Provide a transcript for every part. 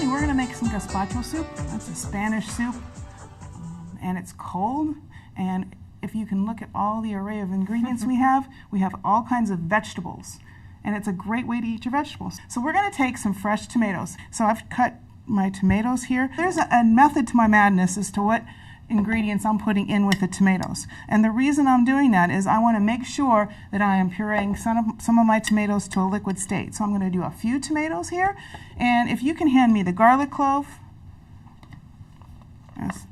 Courtney, we're going to make some Gaspacho soup. That's a Spanish soup, and it's cold. And if you can look at all the array of ingredients we have all kinds of vegetables. And it's a great way to eat your vegetables. So we're going to take some fresh tomatoes. So I've cut my tomatoes here. There's a method to my madness as to what ingredients I'm putting in with the tomatoes. And the reason I'm doing that is I want to make sure that I am pureeing some of my tomatoes to a liquid state. So I'm going to do a few tomatoes here. And if you can hand me the garlic clove. Yes.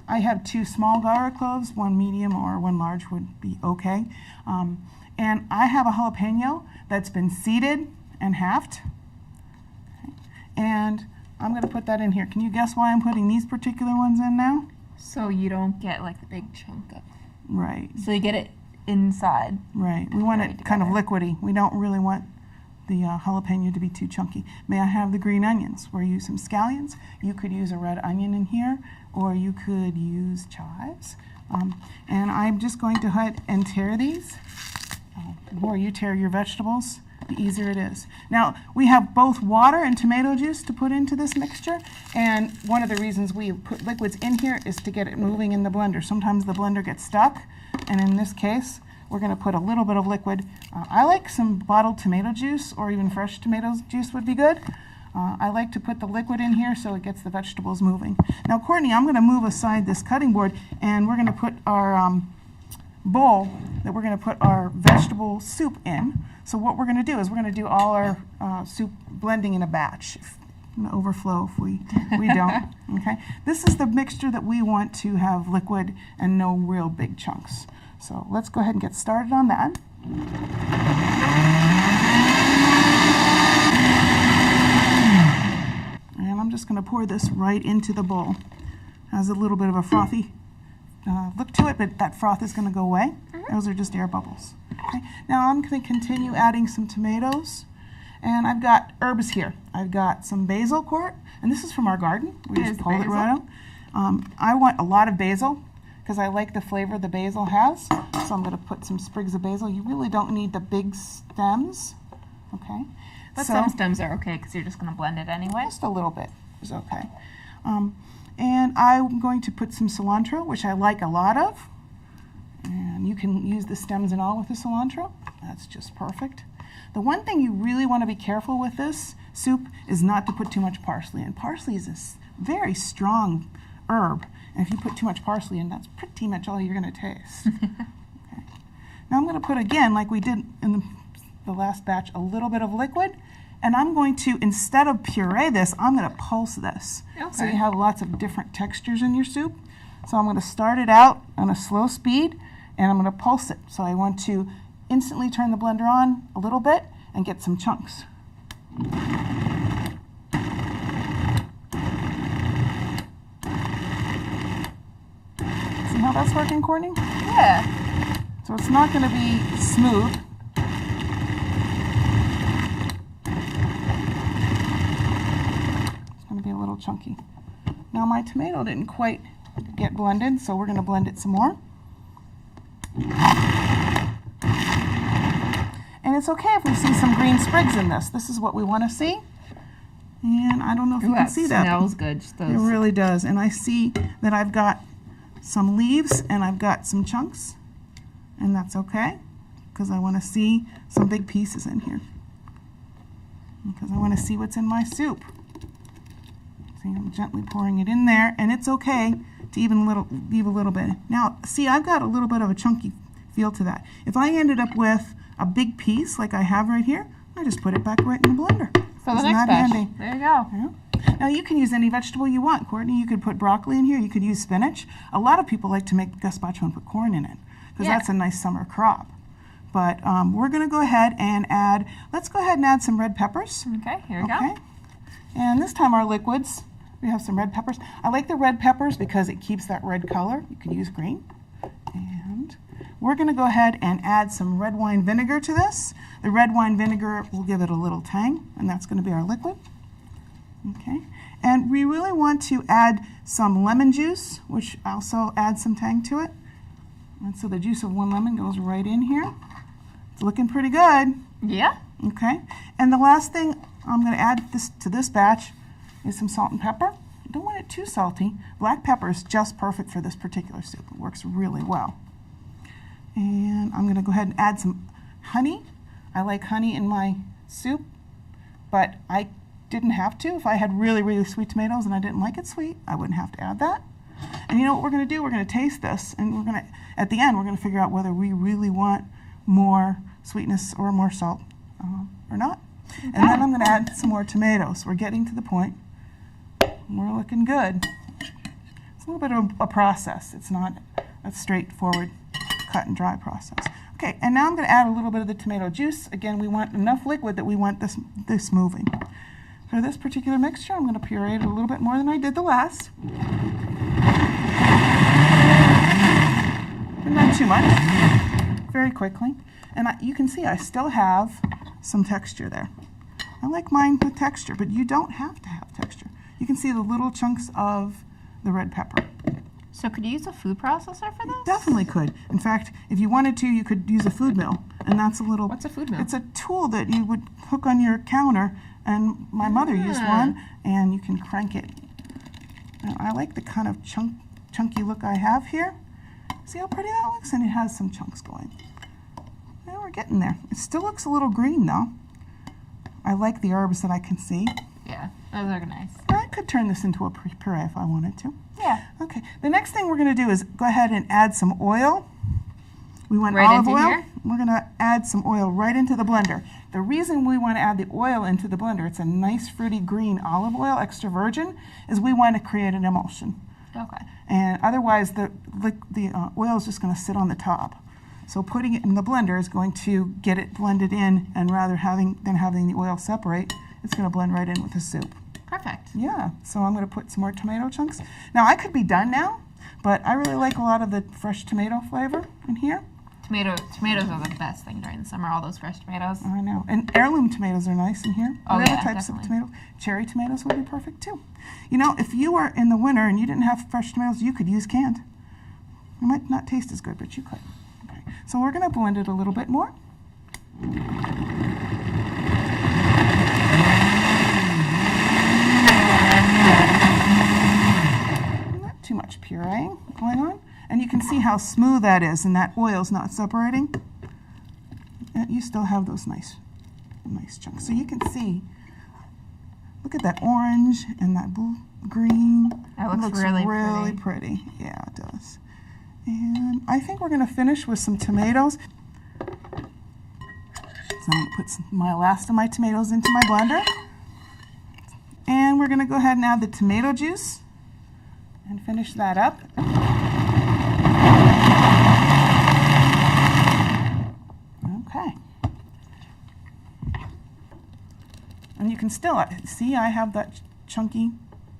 I have 2 small garlic cloves, 1 medium or 1 large would be okay. And I have a jalapeno that's been seeded and halved. Okay. And I'm going to put that in here. Can you guess why I'm putting these particular ones in now? So you don't get like the big chunk of. Right. So you get it inside. Right. We want it kind of liquidy. We don't really want the jalapeno to be too chunky. May I have the green onions? We're using some scallions. You could use a red onion in here, or you could use chives. And I'm just going to cut and tear these. The more you tear your vegetables, the easier it is. Now, we have both water and tomato juice to put into this mixture, and one of the reasons we put liquids in here is to get it moving in the blender. Sometimes the blender gets stuck, and in this case, we're going to put a little bit of liquid. I like some bottled tomato juice, or even fresh tomato juice would be good. I like to put the liquid in here so it gets the vegetables moving. Now, Courtney, I'm going to move aside this cutting board, and we're going to put our bowl that we're going to put our vegetable soup in. So what we're going to do is we're going to do all our soup blending in a batch. Going to overflow if we don't. Okay. This is the mixture that we want to have liquid and no real big chunks. So let's go ahead and get started on that. And I'm just going to pour this right into the bowl. Has a little bit of a frothy look to it, but that froth is going to go away. Those are just air bubbles. Okay. Now I'm going to continue adding some tomatoes. And I've got herbs here. I've got some basil court, and this is from our garden. We just pulled it right out. I want a lot of basil because I like the flavor the basil has. So I'm going to put some sprigs of basil. You really don't need the big stems. Okay. But some stems are okay because you're just going to blend it anyway. Just a little bit is okay. And I'm going to put some cilantro, which I like a lot of. And you can use the stems and all with the cilantro. That's just perfect. The one thing you really want to be careful with this soup is not to put too much parsley in. Parsley is a very strong herb. And if you put too much parsley in, that's pretty much all you're going to taste. Okay. Now I'm going to put, again, like we did in the last batch, a little bit of liquid. And I'm going to, instead of puree this, I'm going to pulse this. Okay. So you have lots of different textures in your soup. So I'm going to start it out on a slow speed, and I'm going to pulse it. So I want to instantly turn the blender on a little bit and get some chunks. See how that's working, Courtney? Yeah. So it's not going to be smooth. It's going to be a little chunky. Now my tomato didn't quite get blended, so we're going to blend it some more. And it's okay if we see some green sprigs in this. This is what we want to see. And I don't know if you can see that. That smells good. It really does. And I see that I've got some leaves and I've got some chunks. And that's okay, because I want to see some big pieces in here. Because I want to see what's in my soup. See, I'm gently pouring it in there, and it's okay to even leave a little bit. Now, see, I've got a little bit of a chunky feel to that. If I ended up with a big piece like I have right here, I just put it back right in the blender. For the next batch. Handy? There you go. Yeah. Now you can use any vegetable you want, Courtney. You could put broccoli in here. You could use spinach. A lot of people like to make gazpacho and put corn in it because that's a nice summer crop. But we're going to go ahead and let's go ahead and add some red peppers. Okay, here we go. And this time our liquids, we have some red peppers. I like the red peppers because it keeps that red color. You could use green. And we're going to go ahead and add some red wine vinegar to this. The red wine vinegar will give it a little tang, and that's going to be our liquid. Okay. And we really want to add some lemon juice, which also adds some tang to it. And so the juice of 1 lemon goes right in here. It's looking pretty good. Yeah. Okay. And the last thing I'm going to add to this batch is some salt and pepper. You don't want it too salty. Black pepper is just perfect for this particular soup. It works really well. And I'm going to go ahead and add some honey. I like honey in my soup, but I didn't have to. If I had really, really sweet tomatoes and I didn't like it sweet, I wouldn't have to add that. And you know what we're going to do? We're going to taste this, and we're going to, at the end, we're going to figure out whether we really want more sweetness or more salt or not. And then I'm going to add some more tomatoes. We're getting to the point. We're looking good. It's a little bit of a process. It's not a straightforward cut and dry process. Okay, and now I'm going to add a little bit of the tomato juice. Again, we want enough liquid that we want this moving. For this particular mixture, I'm going to puree it a little bit more than I did the last. But not too much. Very quickly. And you can see I still have some texture there. I like mine with texture, but you don't have to have texture. You can see the little chunks of the red pepper. So could you use a food processor for this? Definitely could. In fact, if you wanted to, you could use a food mill. And that's a little... What's a food mill? It's a tool that you would hook on your counter, and my mother used one, and you can crank it. Now, I like the kind of chunky look I have here. See how pretty that looks? And it has some chunks going. Now we're getting there. It still looks a little green, though. I like the herbs that I can see. Yeah, those are nice. I could turn this into a puree if I wanted to. Yeah. Okay. The next thing we're going to do is go ahead and add some oil. We want Right olive into oil. here? We're going to add some oil right into the blender. The reason we want to add the oil into the blender, it's a nice fruity green olive oil, extra virgin, is we want to create an emulsion. Okay. And otherwise the oil is just going to sit on the top. So putting it in the blender is going to get it blended in, and rather than having the oil separate, it's going to blend right in with the soup. Perfect. Yeah, so I'm going to put some more tomato chunks. Now I could be done now, but I really like a lot of the fresh tomato flavor in here. Tomatoes are the best thing during the summer, all those fresh tomatoes. I know. And heirloom tomatoes are nice in here. Oh, Other yeah, types definitely. of tomato. Cherry tomatoes would be perfect too. You know, if you were in the winter and you didn't have fresh tomatoes, you could use canned. It might not taste as good, but you could. Okay. So we're going to blend it a little bit more. Not too much puree going on. And you can see how smooth that is, and that oil's not separating. And you still have those nice chunks. So you can see, look at that orange and that blue green. That looks really pretty. Yeah, it does. And I think we're going to finish with some tomatoes. So I'm going to put my last of my tomatoes into my blender. And we're going to go ahead and add the tomato juice and finish that up. Okay. And you can still see I have that chunky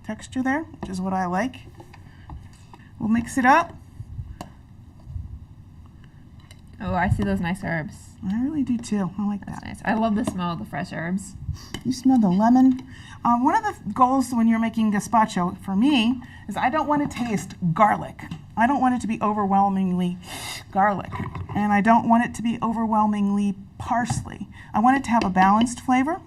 texture there, which is what I like. We'll mix it up. Oh, I see those nice herbs. I really do too. I like that. That's nice. I love the smell of the fresh herbs. You smell the lemon. One of the goals when you're making gazpacho, for me, is I don't want to taste garlic. I don't want it to be overwhelmingly garlic. And I don't want it to be overwhelmingly parsley. I want it to have a balanced flavor.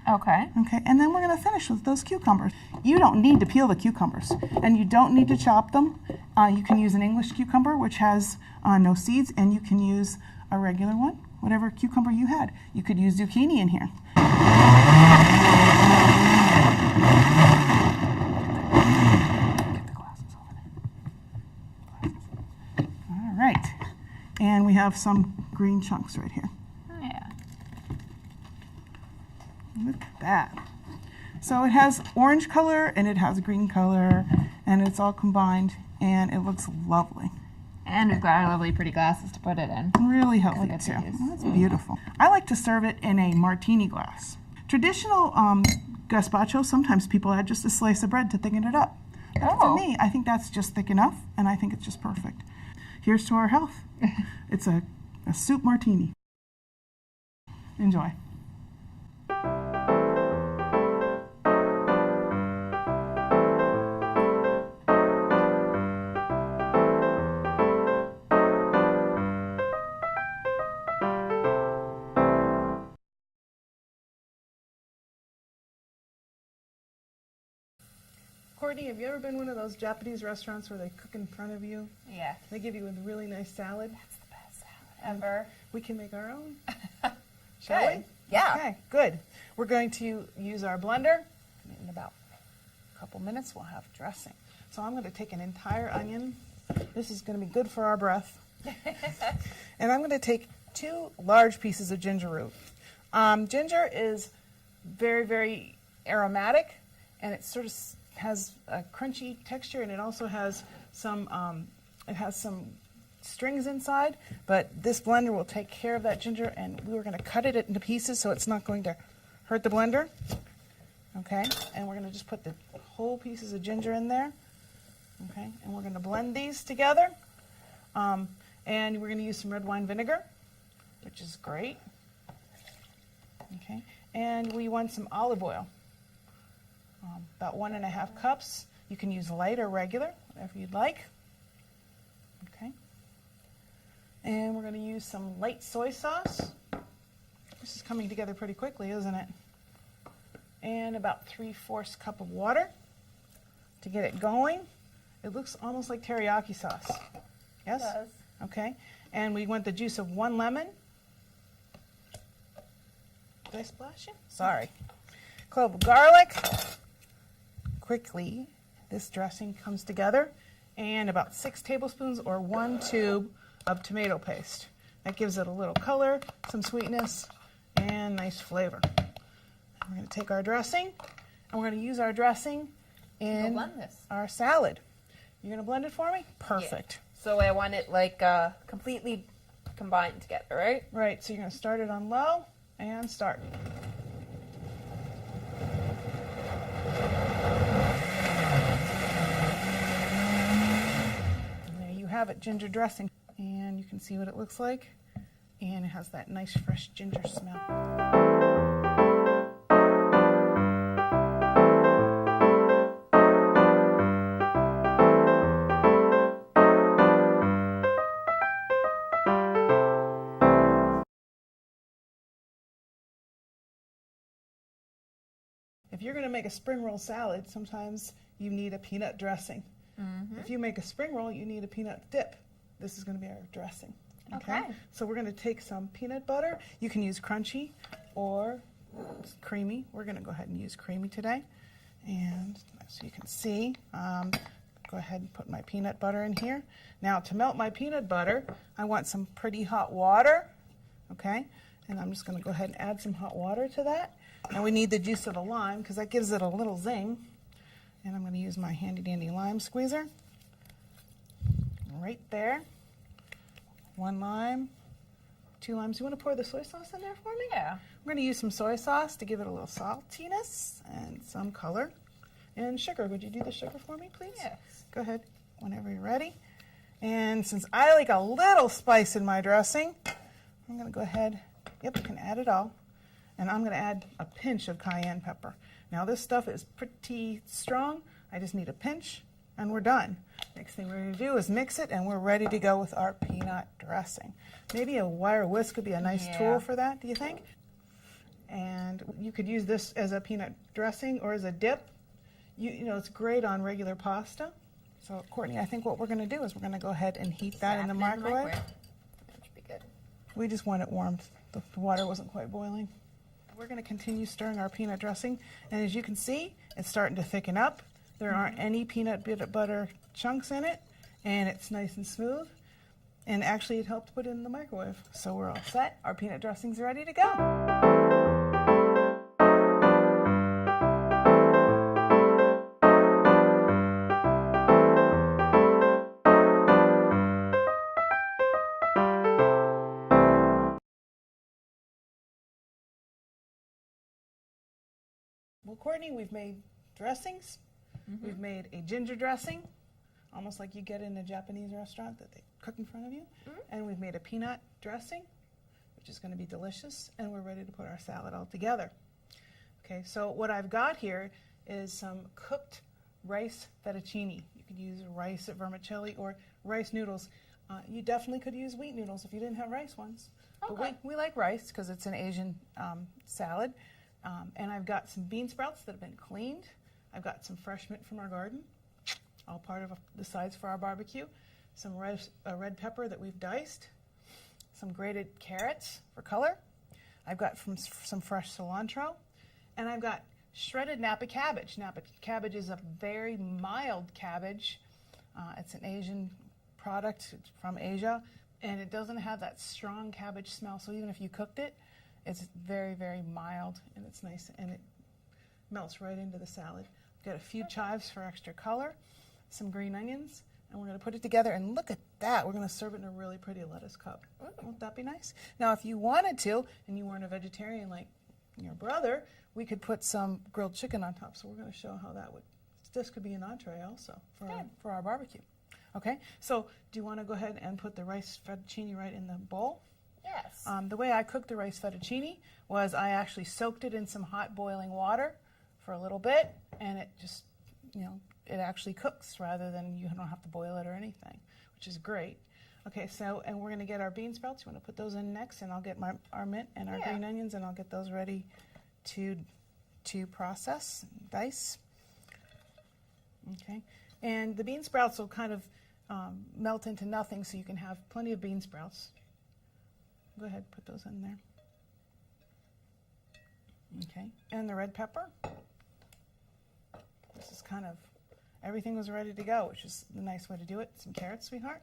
Okay. Okay, and then we're going to finish with those cucumbers. You don't need to peel the cucumbers, and you don't need to chop them. You can use an English cucumber, which has no seeds, and you can use a regular one, whatever cucumber you had. You could use zucchini in here. Get the glasses over there. All right, and we have some green chunks right here. Oh, yeah. Look at that. So it has orange color and it has green color, and it's all combined, and it looks lovely. And we've got our lovely pretty glasses to put it in. Really healthy Look at too. these. Oh, that's beautiful. I like to serve it in a martini glass. Traditional gazpacho, sometimes people add just a slice of bread to thicken it up. But for me, I think that's just thick enough, and I think it's just perfect. Here's to our health. It's a soup martini. Enjoy. Courtney, have you ever been to one of those Japanese restaurants where they cook in front of you? Yeah. They give you a really nice salad. That's the best salad ever. We can make our own. Shall we? Yeah. Okay, good. We're going to use our blender. In about a couple minutes, we'll have dressing. So I'm going to take an entire onion. This is going to be good for our breath. And I'm going to take 2 large pieces of ginger root. Ginger is very, very aromatic, and it sort of has a crunchy texture, and it also has some strings inside, but this blender will take care of that ginger, and we were going to cut it into pieces so it's not going to hurt the blender. Okay, and we're going to just put the whole pieces of ginger in there. Okay, and we're going to blend these together, and we're going to use some red wine vinegar, which is great. Okay, and we want some olive oil, about 1.5 cups. You can use light or regular, whatever you'd like. Okay, and we're going to use some light soy sauce. This is coming together pretty quickly, isn't it? And about 3/4 cup of water to get it going. It looks almost like teriyaki sauce. Yes? It does. Okay. And we want the juice of 1 lemon. Did I splash it? Sorry. Clove of garlic. Quickly, this dressing comes together. And about 6 tablespoons or 1 tube of tomato paste. That gives it a little color, some sweetness, and nice flavor. We're going to take our dressing, and we're going to use our dressing in our salad. You're going to blend it for me? Perfect. Yeah. So I want it like completely combined together, right? Right, so you're going to start it on low, and start. And there you have it, ginger dressing. And you can see what it looks like. And it has that nice fresh ginger smell. If you're going to make a spring roll salad, sometimes you need a peanut dressing. Mm-hmm. If you make a spring roll, you need a peanut dip. This is going to be our dressing. Okay? So we're going to take some peanut butter. You can use crunchy or creamy. We're going to go ahead and use creamy today. And so you can see, go ahead and put my peanut butter in here. Now to melt my peanut butter, I want some pretty hot water. Okay? And I'm just going to go ahead and add some hot water to that. And we need the juice of a lime because that gives it a little zing. And I'm going to use my handy dandy lime squeezer. Right there. 1 lime, 2 limes. You want to pour the soy sauce in there for me? Yeah. We're going to use some soy sauce to give it a little saltiness and some color. And sugar. Would you do the sugar for me, please? Yes. Go ahead whenever you're ready. And since I like a little spice in my dressing, I'm going to go ahead. Yep, you can add it all. And I'm going to add a pinch of cayenne pepper. Now this stuff is pretty strong. I just need a pinch, and we're done. Next thing we're going to do is mix it, and we're ready to go with our peanut dressing. Maybe a wire whisk would be a nice tool for that, do you think? And you could use this as a peanut dressing or as a dip. You know, it's great on regular pasta. So, Courtney, I think what we're going to do is we're going to go ahead and heat that in the microwave. That should be good. We just want it warmed. The water wasn't quite boiling. We're going to continue stirring our peanut dressing, and as you can see, it's starting to thicken up. There aren't any peanut butter chunks in it, and it's nice and smooth, and actually it helped put it in the microwave. So we're all set. Our peanut dressing's ready to go. Well, Courtney, we've made dressings. Mm-hmm. We've made a ginger dressing, almost like you get in a Japanese restaurant that they cook in front of you. Mm-hmm. And we've made a peanut dressing, which is going to be delicious. And we're ready to put our salad all together. Okay, so what I've got here is some cooked rice fettuccine. You could use rice vermicelli or rice noodles. You definitely could use wheat noodles if you didn't have rice ones. Okay. But we like rice because it's an Asian salad. And I've got some bean sprouts that have been cleaned. I've got some fresh mint from our garden, all part of the sides for our barbecue, some red pepper that we've diced, some grated carrots for color. I've got some fresh cilantro, and I've got shredded Napa cabbage. Napa cabbage is a very mild cabbage. It's an Asian product. It's from Asia, and it doesn't have that strong cabbage smell, so even if you cooked it, it's very, very mild, and it's nice, and it melts right into the salad. I've got a few chives for extra color, some green onions, and we're going to put it together, and look at that. We're going to serve it in a really pretty lettuce cup. Won't that be nice? Now, if you wanted to, and you weren't a vegetarian like your brother, we could put some grilled chicken on top, so we're going to show how that would, this could be an entree also for our barbecue. Okay, so do you want to go ahead and put the rice fettuccine right in the bowl? Yes. The way I cooked the rice fettuccine was I actually soaked it in some hot boiling water for a little bit, and it just, it actually cooks rather than you don't have to boil it or anything, which is great. Okay, so, and we're going to get our bean sprouts. You want to put those in next, and I'll get our mint and our green onions, and I'll get those ready to process, dice. Okay, and the bean sprouts will kind of melt into nothing, so you can have plenty of bean sprouts. Go ahead, put those in there. Okay, and the red pepper. This is kind of, everything was ready to go, which is the nice way to do it. Some carrots, sweetheart.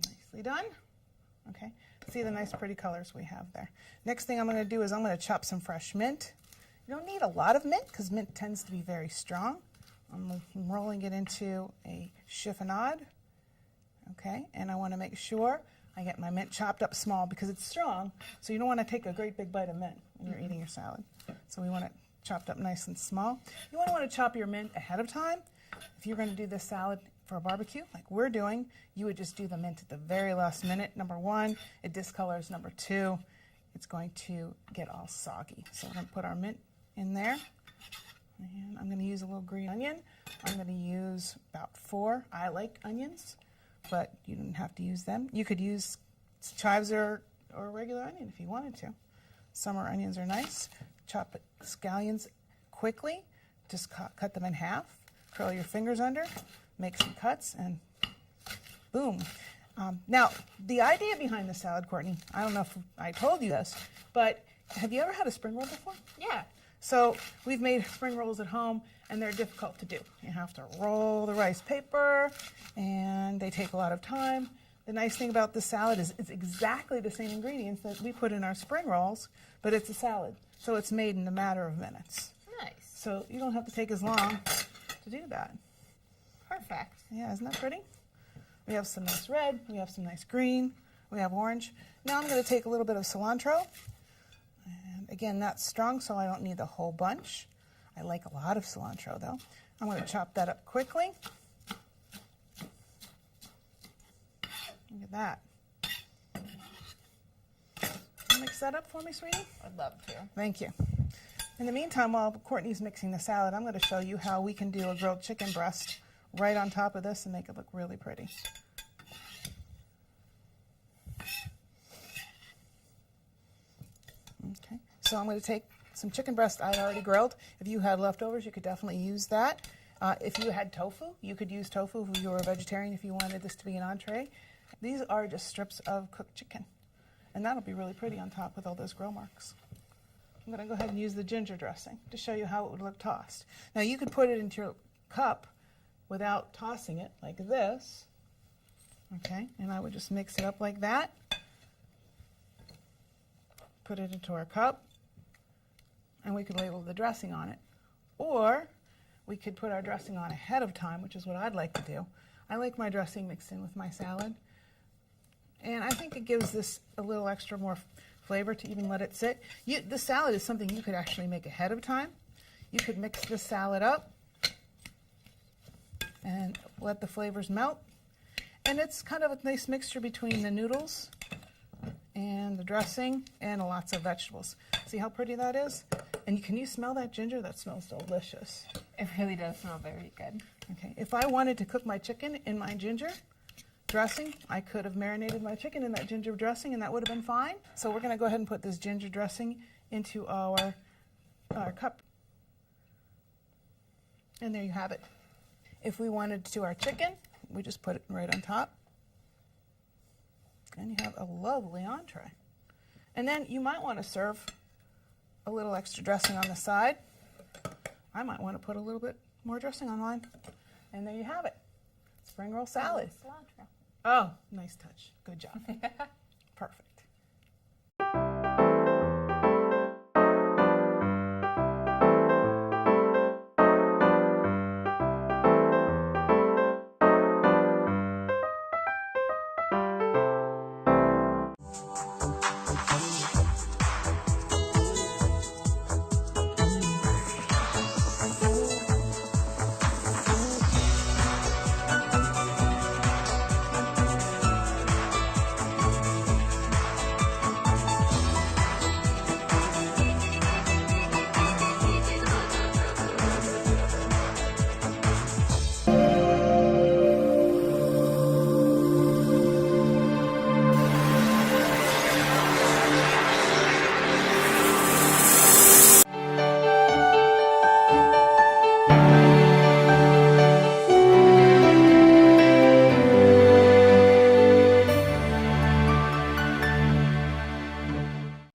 Nicely done. Okay, see the nice pretty colors we have there. Next thing I'm going to do is I'm going to chop some fresh mint. You don't need a lot of mint because mint tends to be very strong. I'm rolling it into a chiffonade. Okay, and I want to make sure I get my mint chopped up small because it's strong, so you don't want to take a great big bite of mint when you're eating your salad. So we want it chopped up nice and small. You want to chop your mint ahead of time. If you're going to do this salad for a barbecue, like we're doing, you would just do the mint at the very last minute. Number one, it discolors. Number two, it's going to get all soggy. So we're going to put our mint in there. And I'm going to use a little green onion. I'm going to use about 4. I like onions, but you don't have to use them. You could use chives or a regular onion if you wanted to. Summer onions are nice. Chop scallions quickly. Just cut them in half. Curl your fingers under. Make some cuts, and boom. Now, the idea behind the salad, Courtney, I don't know if I told you this, but have you ever had a spring roll before? Yeah. So we've made spring rolls at home, and they're difficult to do. You have to roll the rice paper, and they take a lot of time. The nice thing about this salad is it's exactly the same ingredients that we put in our spring rolls, but it's a salad, so it's made in a matter of minutes. Nice. So you don't have to take as long to do that. Perfect. Yeah, isn't that pretty? We have some nice red, we have some nice green, we have orange. Now I'm going to take a little bit of cilantro. And again, that's strong, so I don't need the whole bunch. I like a lot of cilantro, though. I'm going to chop that up quickly. Look at that. Mix that up for me, sweetie? I'd love to. Thank you. In the meantime, while Courtney's mixing the salad, I'm going to show you how we can do a grilled chicken breast right on top of this and make it look really pretty. Okay, so I'm going to take some chicken breast I'd already grilled. If you had leftovers, you could definitely use that. If you had tofu, you could use tofu if you were a vegetarian, if you wanted this to be an entree. These are just strips of cooked chicken, and that'll be really pretty on top with all those grill marks. I'm going to go ahead and use the ginger dressing to show you how it would look tossed. Now you could put it into your cup without tossing it like this. Okay, and I would just mix it up like that. Put it into our cup, and we could label the dressing on it. Or we could put our dressing on ahead of time, which is what I'd like to do. I like my dressing mixed in with my salad. And I think it gives this a little extra more flavor to even let it sit. The salad is something you could actually make ahead of time. You could mix the salad up and let the flavors melt. And it's kind of a nice mixture between the noodles and the dressing and lots of vegetables. See how pretty that is? And can you smell that ginger? That smells delicious. It really does smell very good. Okay, if I wanted to cook my chicken in my ginger dressing, I could have marinated my chicken in that ginger dressing, and that would have been fine. So we're going to go ahead and put this ginger dressing into our our cup. And there you have it. If we wanted to do our chicken, we just put it right on top. And you have a lovely entree. And then you might want to serve a little extra dressing on the side. I might want to put a little bit more dressing on mine. And there you have it. Spring roll salad. Cilantro. Oh, nice touch. Good job. Perfect.